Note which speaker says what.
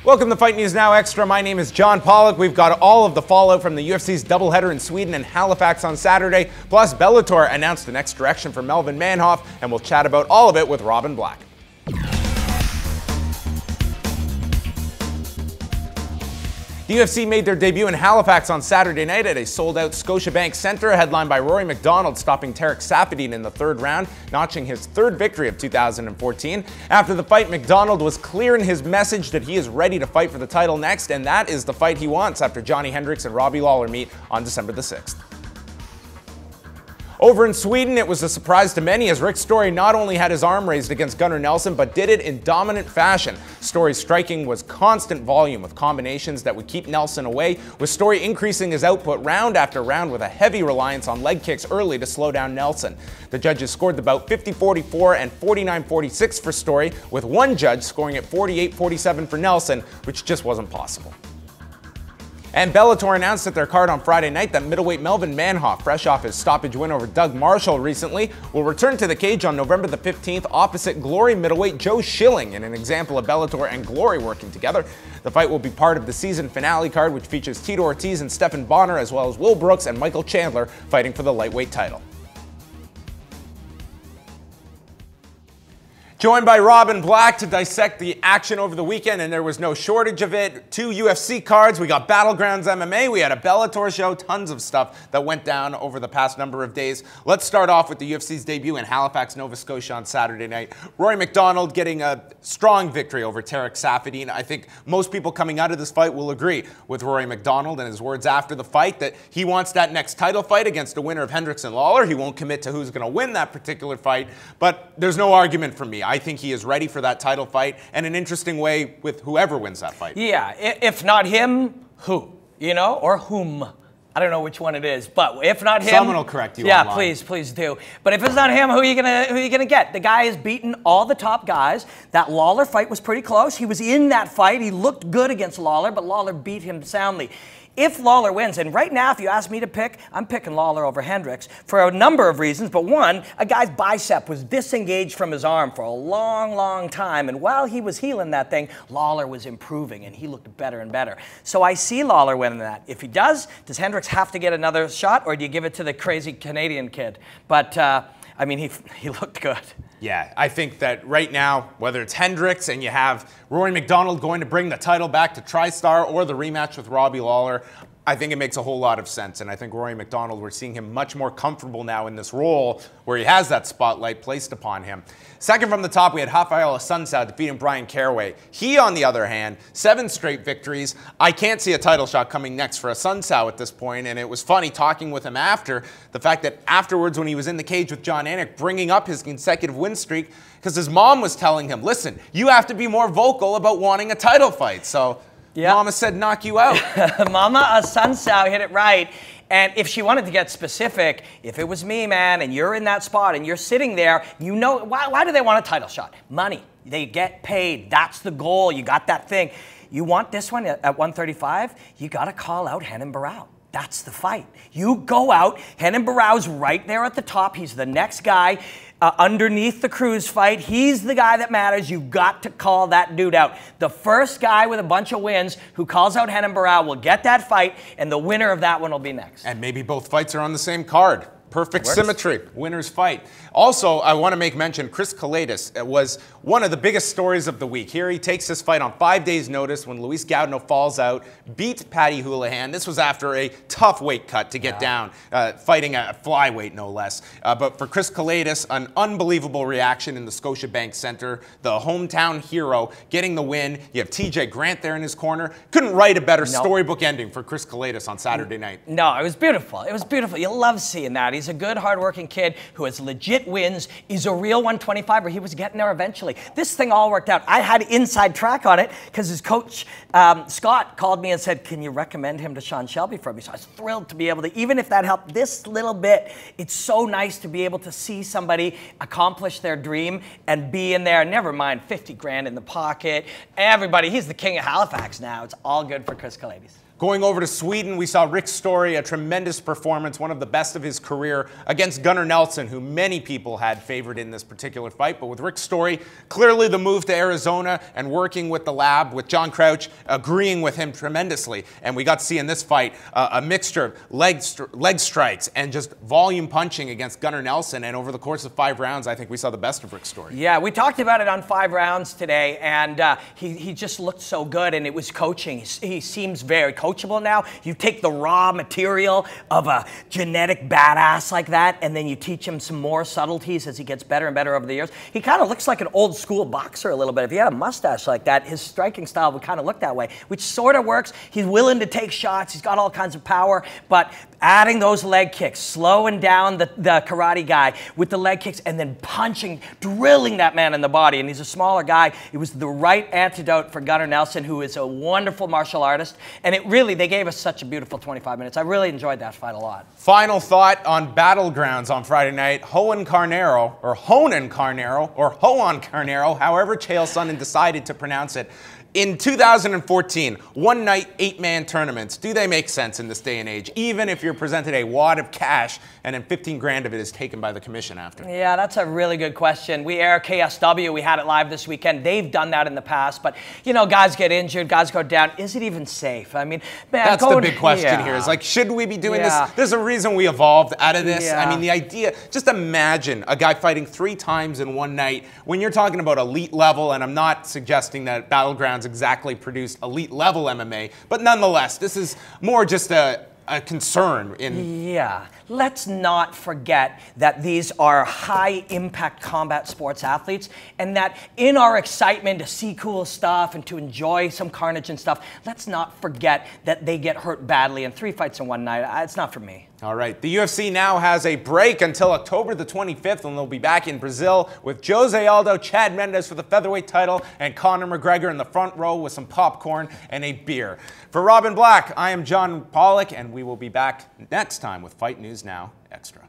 Speaker 1: Welcome to Fight News Now Extra. My name is John Pollock. We've got all of the fallout from the UFC's doubleheader in Sweden and Halifax on Saturday. Plus, Bellator announced the next direction for Melvin Manhoff, and we'll chat about all of it with Robin Black. The UFC made their debut in Halifax on Saturday night at a sold-out Scotiabank Centre, headlined by Rory MacDonald stopping Tarek Saffiedine in the third round, notching his third victory of 2014. After the fight, MacDonald was clear in his message that he is ready to fight for the title next, and that is the fight he wants after Johnny Hendricks and Robbie Lawler meet on December the 6th. Over in Sweden, it was a surprise to many as Rick Story not only had his arm raised against Gunnar Nelson, but did it in dominant fashion. Story's striking was constant volume with combinations that would keep Nelson away, with Story increasing his output round after round with a heavy reliance on leg kicks early to slow down Nelson. The judges scored the bout 50-44 and 49-46 for Story, with one judge scoring at 48-47 for Nelson, which just wasn't possible. And Bellator announced at their card on Friday night that middleweight Melvin Manhoff, fresh off his stoppage win over Doug Marshall recently, will return to the cage on November the 15th opposite Glory middleweight Joe Schilling in an example of Bellator and Glory working together. The fight will be part of the season finale card, which features Tito Ortiz and Stephan Bonner, as well as Will Brooks and Michael Chandler fighting for the lightweight title. Joined by Robin Black to dissect the action over the weekend, and there was no shortage of it. 2 UFC cards, we got Battlegrounds MMA, we had a Bellator show, tons of stuff that went down over the past number of days. Let's start off with the UFC's debut in Halifax, Nova Scotia on Saturday night. Rory MacDonald getting a strong victory over Tarek Saffiedine. I think most people coming out of this fight will agree with Rory MacDonald and his words after the fight that he wants that next title fight against the winner of Hendricks and Lawler. He won't commit to who's going to win that particular fight, but there's no argument for me. I think he is ready for that title fight, and an interesting way with whoever wins that fight.
Speaker 2: Yeah, if not him, who? You know, or whom? I don't know which one it is, but if not him,
Speaker 1: someone will correct you.
Speaker 2: Yeah,
Speaker 1: online.
Speaker 2: please do. But if it's not him, who are you gonna get? The guy has beaten all the top guys. That Lawler fight was pretty close. He was in that fight. He looked good against Lawler, but Lawler beat him soundly. If Lawler wins, and right now, if you ask me to pick, I'm picking Lawler over Hendricks for a number of reasons. But one, a guy's bicep was disengaged from his arm for a long time. And while he was healing that thing, Lawler was improving, and he looked better and better. So I see Lawler winning that. If he does Hendricks have to get another shot, or do you give it to the crazy Canadian kid? But, I mean, he looked good.
Speaker 1: Yeah, I think that right now, whether it's Hendricks and you have Rory MacDonald going to bring the title back to TriStar or the rematch with Robbie Lawler, I think it makes a whole lot of sense. And I think Rory MacDonald, we're seeing him much more comfortable now in this role where he has that spotlight placed upon him. Second from the top, we had Rafael Assuncao defeating Brian Caraway. He, on the other hand, 7 straight victories. I can't see a title shot coming next for Assuncao at this point, and it was funny talking with him after, the fact that afterwards when he was in the cage with John Anik, bringing up his consecutive win streak, because his mom was telling him, listen, you have to be more vocal about wanting a title fight. So yep. Mama said, knock you out.
Speaker 2: Mama Assuncao hit it right. And if she wanted to get specific, if it was me, man, and you're in that spot and you're sitting there, you know, why do they want a title shot? Money. They get paid. That's the goal. You got that thing. You want this one at 135, you got to call out Renan Barão. That's the fight. You go out. Renan Barão's right there at the top. He's the next guy underneath the Cruz fight. He's the guy that matters. You've got to call that dude out. The first guy with a bunch of wins who calls out Renan Barão will get that fight, and the winner of that one will be next.
Speaker 1: And maybe both fights are on the same card. Perfect symmetry, winner's fight. Also, I want to make mention, Chris Kalidas was one of the biggest stories of the week. Here he takes this fight on 5 days' notice when Luis Gaudino falls out, beat Paddy Holohan. This was after a tough weight cut to get down, fighting at flyweight no less. But for Chris Kalidas, an unbelievable reaction in the Scotiabank Centre. The hometown hero getting the win. You have TJ Grant there in his corner. Couldn't write a better storybook ending for Chris Kalidas on Saturday night.
Speaker 2: No, it was beautiful. It was beautiful. You love seeing that. He's a good, hardworking kid who has legit wins. He's a real 125er. He was getting there eventually. This thing all worked out. I had inside track on it because his coach, Scott, called me and said, can you recommend him to Sean Shelby for me? So I was thrilled to be able to, even if that helped this little bit, it's so nice to be able to see somebody accomplish their dream and be in there. Never mind 50 grand in the pocket. Everybody, he's the king of Halifax now. It's all good for Chris Kalidas.
Speaker 1: Going over to Sweden, we saw Rick Story, a tremendous performance, one of the best of his career, against Gunnar Nelson, who many people had favored in this particular fight. But with Rick Story, clearly the move to Arizona and working with the lab, with John Crouch agreeing with him tremendously. And we got to see in this fight a mixture of leg strikes and just volume punching against Gunnar Nelson. And over the course of 5 rounds, I think we saw the best of Rick Story.
Speaker 2: Yeah, we talked about it on 5 rounds today, and he just looked so good, and it was coaching. He seems very coachable now. You take the raw material of a genetic badass like that, and then you teach him some more subtleties as he gets better and better over the years. He kind of looks like an old school boxer a little bit. If he had a mustache like that, his striking style would kind of look that way, which sort of works. He's willing to take shots. He's got all kinds of power, but adding those leg kicks, slowing down the karate guy with the leg kicks, and then punching, drilling that man in the body. And he's a smaller guy. It was the right antidote for Gunnar Nelson, who is a wonderful martial artist. And it really, they gave us such a beautiful 25 minutes. I really enjoyed that fight a lot.
Speaker 1: Final thought on Battlegrounds on Friday night. Hoan Carneiro, or Honan Carneiro, or Hoan Carneiro, however Chael Sonnen decided to pronounce it. In 2014, one-night, 8-man tournaments, do they make sense in this day and age, even if you're presented a wad of cash and then 15 grand of it is taken by the commission after?
Speaker 2: Yeah, that's a really good question. We air KSW. We had it live this weekend. They've done that in the past, but, you know, guys get injured, guys go down. Is it even safe? I mean, man,
Speaker 1: that's the big question here. Is like, should we be doing this? There's a reason we evolved out of this. I mean, the idea, just imagine a guy fighting 3 times in one night. When you're talking about elite level, and I'm not suggesting that Battlegrounds exactly produced elite level MMA, but nonetheless, this is more just a concern in...
Speaker 2: Yeah, let's not forget that these are high-impact combat sports athletes, and that in our excitement to see cool stuff and to enjoy some carnage and stuff, let's not forget that they get hurt badly in 3 fights in one night. It's not for me.
Speaker 1: All right, the UFC now has a break until October the 25th, and they'll be back in Brazil with Jose Aldo, Chad Mendes for the featherweight title, and Conor McGregor in the front row with some popcorn and a beer. For Robin Black, I am John Pollock, and we will be back next time with Fight News Now Extra.